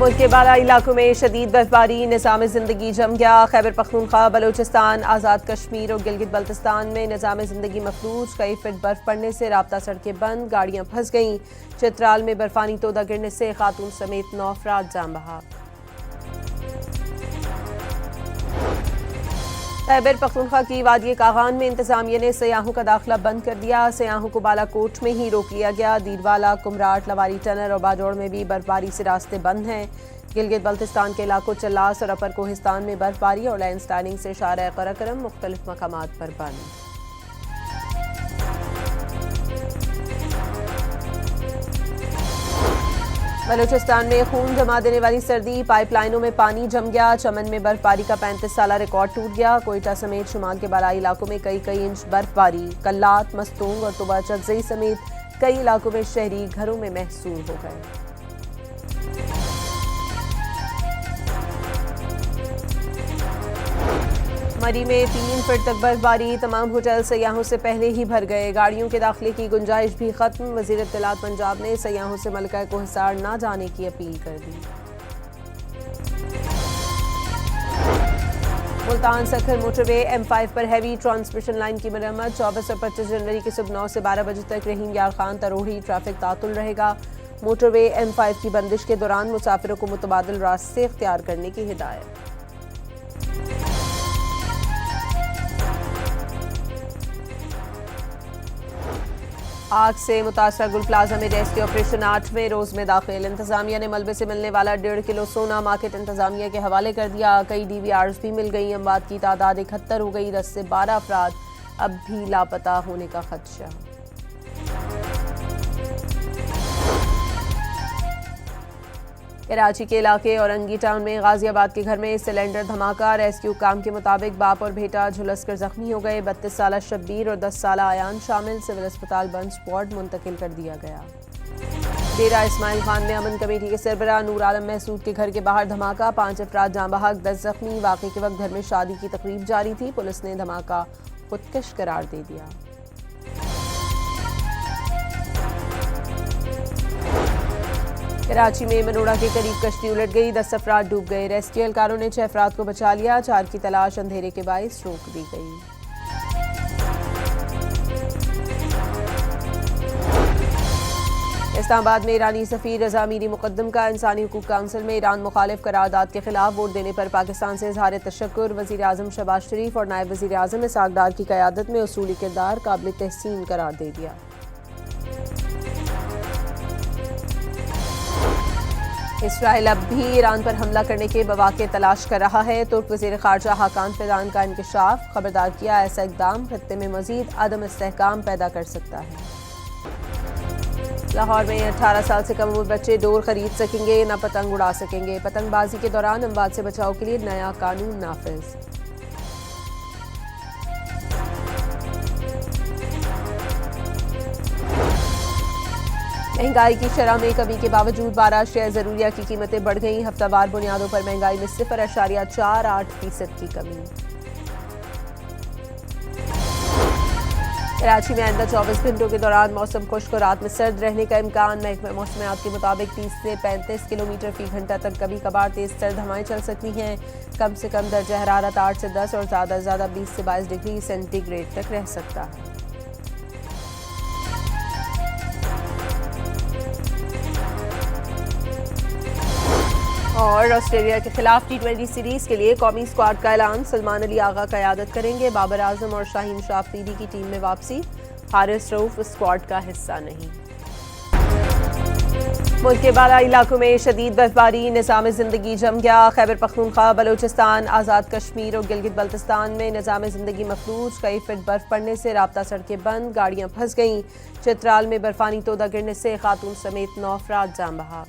मुल्क के बाला इलाकों में शदीद बर्फबारी, निज़ाम ज़िंदगी जम गया। खैबर पख्तूनख्वा, बलोचिस्तान, आज़ाद कश्मीर और गिलगित बल्तिस्तान में निज़ाम ज़िंदगी मफलूज। कई फिट बर्फ पड़ने से राब्ता सड़कें बंद, गाड़ियां फंस गईं। चित्राल में बर्फानी तोदा गिरने से खातून समेत 9 अफराद जान बहा। खैबर पख्तूनख्वा की वादी कागान में इंतजामिया ने सयाहों का दाखिला बंद कर दिया। सयाहों को बालाकोट में ही रोक लिया गया। दीरवाला, कुमराट, लवारी टनल और बाजौड़ में भी बर्फबारी से रास्ते बंद हैं। गिलगित बल्तिस्तान के इलाकों चल्लास और अपर कोहिस्तान में बर्फबारी और लैंड स्लाइडिंग से शारा कराकरम मुख्तलिफ मकामात पर बंद। बलूचिस्तान में खून जमा देने वाली सर्दी, पाइपलाइनों में पानी जम गया। चमन में बर्फबारी का 35 साला रिकॉर्ड टूट गया। कोयटा समेत शुमाल के बालाई इलाकों में कई इंच बर्फबारी। कल्लात, मस्तूंग और तुबा चकजई समेत कई इलाकों में शहरी घरों में महसूस हो गए। मरी में 3 फीट तक बर्फबारी, तमाम होटल सयाहों से पहले ही भर गए। गाड़ियों के दाखिले की गुंजाइश भी खत्म। वजीर इत्तलात पंजाब ने सयाहों से मलका कोहिसार न जाने की अपील कर दी। मुल्तान सखर मोटरवे M5 पर हैवी ट्रांसमिशन लाइन की मरम्मत। 24 और 25 जनवरी की सुबह 9 से 12 बजे तक रहीम यार खान तरोड़ी ट्रैफिक तातुल रहेगा। मोटरवे M5 की बंदिश के दौरान मुसाफिरों को मुतबादिल रास्ते इख्तियार करने की हिदायत। आग से मुतासरा गुल प्लाजा में रेस्क्यू ऑपरेशन 8वें रोज में दाखिल। इंतजामिया ने मलबे से मिलने वाला 1.5 किलो सोना मार्केट इंतजामिया के हवाले कर दिया। कई DVRs भी मिल गई। अमवात की तादाद 71 हो गई। 10 से 12 अफराद अब भी लापता होने का खदशा। कराची के इलाके औरंगी टाउन में गाजियाबाद के घर में सिलेंडर धमाका। रेस्क्यू काम के मुताबिक बाप और बेटा झुलसकर जख्मी हो गए। 32 साला शब्बीर और 10 साला आयान शामिल। सिविल अस्पताल बंद वार्ड मुंतकिल कर दिया गया। डेरा इस्माइल खान में अमन कमेटी के सरबराह नूर आलम महसूद के घर के बाहर धमाका। 5 अफराद जाँ बहक, 10 जख्मी। वाक़े के वक्त घर में शादी की तकरीब जारी थी। पुलिस ने धमाका खुदकश करार दे दिया। कराची में मनोड़ा के करीब कश्ती उलट गई। 10 अफराद डूब गए। रेस्क्यू एहलकारों ने 6 अफराद को बचा लिया। 4 की तलाश अंधेरे के बाइस रोक दी गई। इस्लामाबाद में ईरानी सफीर रजा मीरी मुकद्दम का इंसानी हुकूक काउंसिल में ईरान मुखालिफ करारदाद के खिलाफ वोट देने पर पाकिस्तान से इजहार तशक्कुर। वजीर आजम शहबाज शरीफ और नायब वजीर आजम इसहाक डार की क़यादत में उसूली किरदार काबिल तहसीन करार दे दिया। इसराइल अब भी ईरान पर हमला करने के मौके तलाश कर रहा है। तुर्क वज़ीर ख़ारजा हाकान फिदान का इंकशाफ। खबरदार किया, ऐसा इक़दाम खत्ते में मज़ीद अदम इस्तेहकाम पैदा कर सकता है। लाहौर में 18 साल से कम उम्र बच्चे डोर खरीद सकेंगे, न पतंग उड़ा सकेंगे। पतंगबाजी के दौरान अमवात से बचाव के लिए नया कानून नाफिज। महंगाई की शरह में कमी के बावजूद 12 अशिया ज़रूरिया की कीमतें बढ़ गईं। हफ्तावार बुनियादों पर महंगाई में 0.48% की कमी। कराची में आइंदा 24 घंटों के दौरान मौसम खुश्क और रात में सर्द रहने का इम्कान। महकमा मौसमियात के मुताबिक 30 से 35 किलोमीटर फी घंटा तक कभी कभार तेज सर्द हवाएं चल सकती हैं। कम से कम दर्जा हरारत 8 से 10 और ज़्यादा से ज़्यादा 20 से 22 डिग्री सेंटीग्रेड तक रह सकता है। और ऑस्ट्रेलिया के खिलाफ T20 सीरीज के लिए कौमी स्क्वाड का ऐलान। सलमान अली आगा क़यादत करेंगे। बाबर आजम और शाहीन शाह अफरीदी की टीम में वापसी। हारिस रऊफ स्क्वाड का हिस्सा नहीं। मुल्क के बाला इलाकों में शदीद बर्फबारी, निज़ाम ज़िंदगी जम गया। खैबर पख्तूनख्वा, बलोचिस्तान, आज़ाद कश्मीर और गिलगित बल्तिस्तान में निज़ाम ज़िंदगी मफलूज। कई फिट बर्फ पड़ने से राब्ता सड़कें बंद, गाड़ियां फंस गईं। चित्राल में बर्फानी तोदा गिरने से खातून समेत 9 अफराद जान बहा।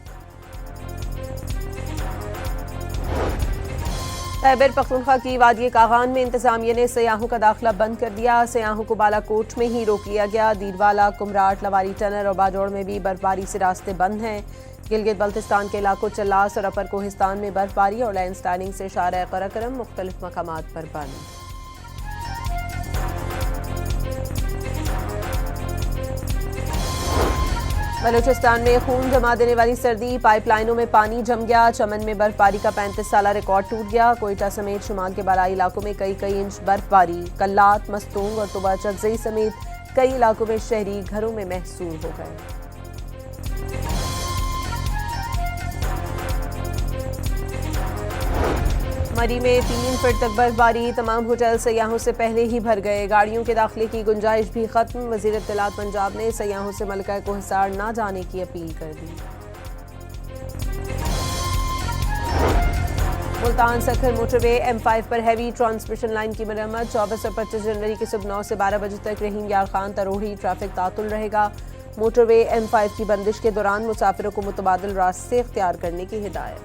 खैबर पख्तूनख्वा की वादी कागान में इंतजामिया ने सयाहों का दाखिला बंद कर दिया। सयाहों को बालाकोट में ही रोक लिया गया। दीरवाला, कुमराट, लवारी टनल और बाजौड़ में भी बर्फबारी से रास्ते बंद हैं। गिलगित बल्तिस्तान के इलाकों चल्लास और अपर कोहिस्तान में बर्फबारी और लैंड स्लाइडिंग से शारा कराकरम मुख्तलिफ मकामात पर बंद। बलूचिस्तान में खून जमा देने वाली सर्दी, पाइपलाइनों में पानी जम गया। चमन में बर्फबारी का 35 साला रिकॉर्ड टूट गया। कोयटा समेत शुमाल के बालाई इलाकों में कई इंच बर्फबारी। कल्लात, मस्तूंग और तुबा चकजई समेत कई इलाकों में शहरी घरों में महसूर हो गए। मरी में 3 फीट तक बर्फबारी, तमाम होटल सयाहों से पहले ही भर गए। गाड़ियों के दाखिले की गुंजाइश भी खत्म। वजीर इत्तलात पंजाब ने सयाहों से मलका कोहिसार न जाने की अपील कर दी। मुल्तान सखर मोटरवे M5 पर हैवी ट्रांसमिशन लाइन की मरम्मत। 24 और 25 जनवरी की सुबह 9 से 12 बजे तक रहीम यार खान तरोड़ी ट्रैफिक तातुल रहेगा। मोटरवे M5 की बंदिश के दौरान मुसाफिरों को मुतबादिल रास्ते इख्तियार करने की हिदायत।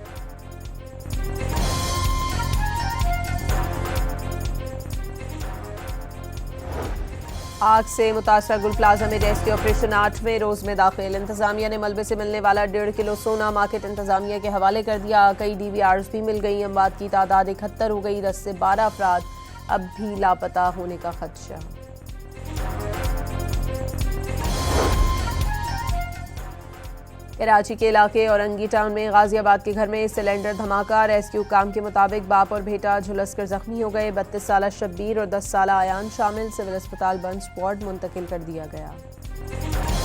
आग से मुतासरा गुल प्लाजा में रेस्क्यू ऑपरेशन 8वें रोज में दाखिल। इंतजामिया ने मलबे से मिलने वाला 1.5 किलो सोना मार्केट इंतजामिया के हवाले कर दिया। कई DVRs भी मिल गई। अमवात की तादाद 71 हो गई। 10 से 12 अफराद अब भी लापता होने का खदशा। कराची के इलाके औरंगी टाउन में गाजियाबाद के घर में सिलेंडर धमाका। रेस्क्यू काम के मुताबिक बाप और बेटा झुलसकर जख्मी हो गए। 32 साला शब्बीर और 10 साला आयान शामिल। सिविल अस्पताल बंस वार्ड मुंतकिल कर दिया गया।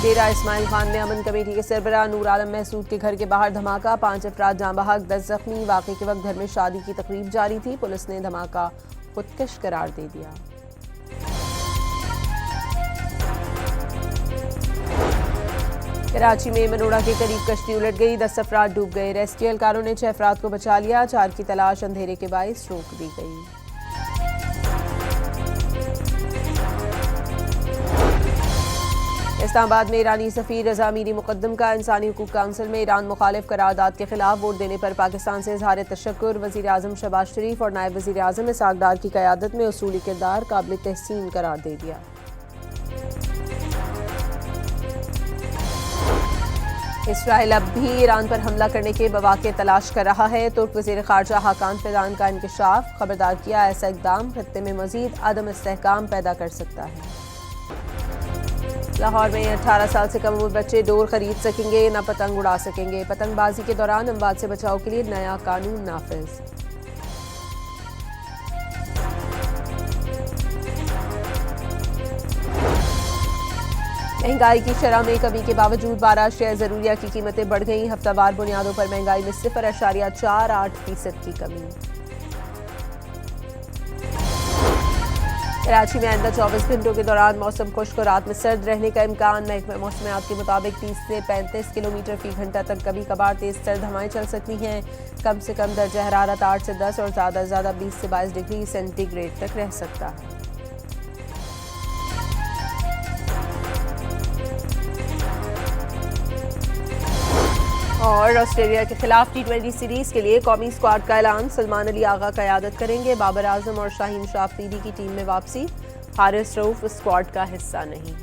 डेरा इस्माइल खान में अमन कमेटी के सरबराह नूर आलम महसूद के घर के बाहर धमाका। 5 अफराद जाँ बहक, 10 जख्मी। वाक़े के वक्त घर में शादी की तकरीब जारी थी। पुलिस ने धमाका खुदकश करार दे दिया। कराची में मनोड़ा के करीब कश्ती उलट गई। 10 अफराद डूब गए। रेस्क्यू एहलकारों ने 6 अफराद को बचा लिया। 4 की तलाश अंधेरे के बाइस रोक दी गई। इस्लामाबाद में ईरानी सफीर रजा मीरी मुकद्दम का इंसानी हुकूक काउंसिल में ईरान मुखालिफ करारदाद के खिलाफ वोट देने पर पाकिस्तान से इजहार तशक्कुर। वजीर आजम शहबाज शरीफ और नायब वजीर आजम इसहाक डार की क़यादत में उसूली किरदार काबिल तहसीन करार दे दिया। इसराइल अब भी ईरान पर हमला करने के मौके तलाश कर रहा है। तुर्क वज़ीर ख़ारजा हाकान फिदान का इंकशाफ। खबरदार किया, ऐसा इक़दाम खत्ते में मज़ीद अदम इस्तेहकाम पैदा कर सकता है। लाहौर में 18 साल से कम उम्र बच्चे डोर खरीद सकेंगे, न पतंग उड़ा सकेंगे। पतंगबाजी के दौरान अमवात से बचाव के लिए नया कानून नाफिज। महंगाई की शरह में कमी के बावजूद 12 अशिया ज़रूरिया की कीमतें बढ़ गईं। हफ्तावार बुनियादों पर महंगाई में 0.48% की कमी। कराची में आइंदा 24 घंटों के दौरान मौसम खुश्क और रात में सर्द रहने का इम्कान। महकमा मौसमियात के मुताबिक 30 से 35 किलोमीटर फी घंटा तक कभी कभार तेज सर्द हवाएं चल सकती हैं। कम से कम दर्जा हरारत 8 से 10 और ज़्यादा से ज़्यादा 20 से 22 डिग्री सेंटीग्रेड तक रह सकता है। और ऑस्ट्रेलिया के खिलाफ T20 सीरीज के लिए कौमी स्क्वाड का ऐलान। सलमान अली आगा क़यादत करेंगे। बाबर आजम और शाहीन शाह अफरीदी की टीम में वापसी। हारिस रऊफ स्क्वाड का हिस्सा नहीं।